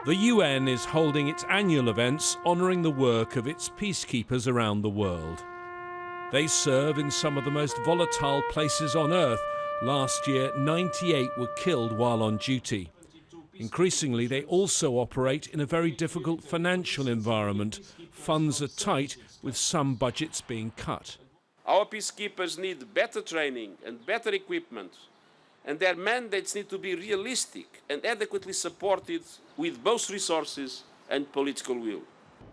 The UN is holding its annual events honouring the work of its peacekeepers around the world. They serve in some of the most volatile places on earth. Last year, 98 were killed while on duty. Increasingly, they also operate in a very difficult financial environment. Funds are tight, with some budgets being cut. Our peacekeepers need better training and better equipment, and their mandates need to be realistic and adequately supported with both resources and political will.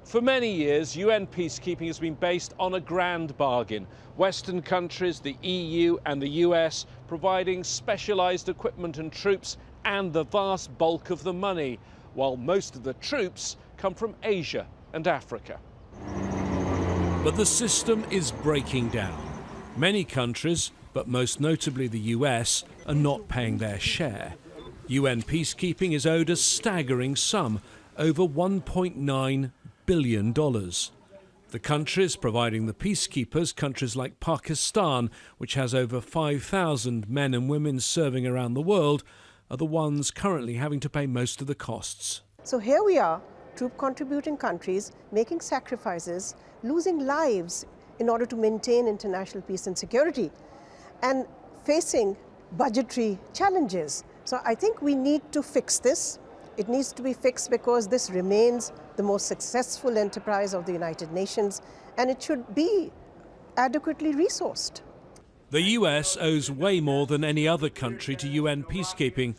For many years, UN peacekeeping has been based on a grand bargain. Western countries, the EU and the US providing specialised equipment and troops and the vast bulk of the money, while most of the troops come from Asia and Africa. But the system is breaking down. Many countries, but most notably the US, are not paying their share. UN peacekeeping is owed a staggering sum, over $1.9 billion. The countries providing the peacekeepers, countries like Pakistan, which has over 5,000 men and women serving around the world, are the ones currently having to pay most of the costs. So here we are, troop-contributing countries making sacrifices, losing lives in order to maintain international peace and security, and facing budgetary challenges. So I think we need to fix this. It needs to be fixed because this remains the most successful enterprise of the United Nations, and it should be adequately resourced. The US owes way more than any other country to UN peacekeeping.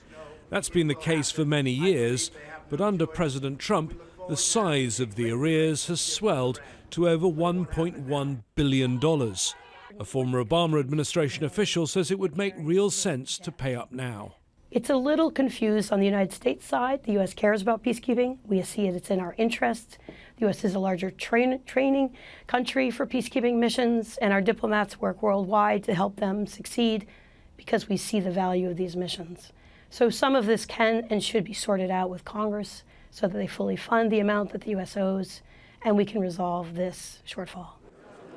That's been the case for many years, but under President Trump, the size of the arrears has swelled to over $1.1 billion. A former Obama administration official says it would make real sense to pay up now. It's a little confused on the United States side. The U.S. cares about peacekeeping. We see it's in our interest. The U.S. is a larger training country for peacekeeping missions, and our diplomats work worldwide to help them succeed because we see the value of these missions. So some of this can and should be sorted out with Congress so that they fully fund the amount that the U.S. owes, and we can resolve this shortfall.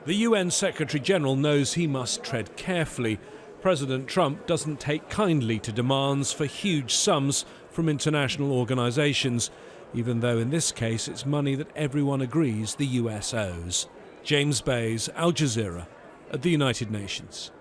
The UN Secretary General knows he must tread carefully. President Trump doesn't take kindly to demands for huge sums from international organisations, even though in this case it's money that everyone agrees the US owes. James Bays, Al Jazeera, at the United Nations.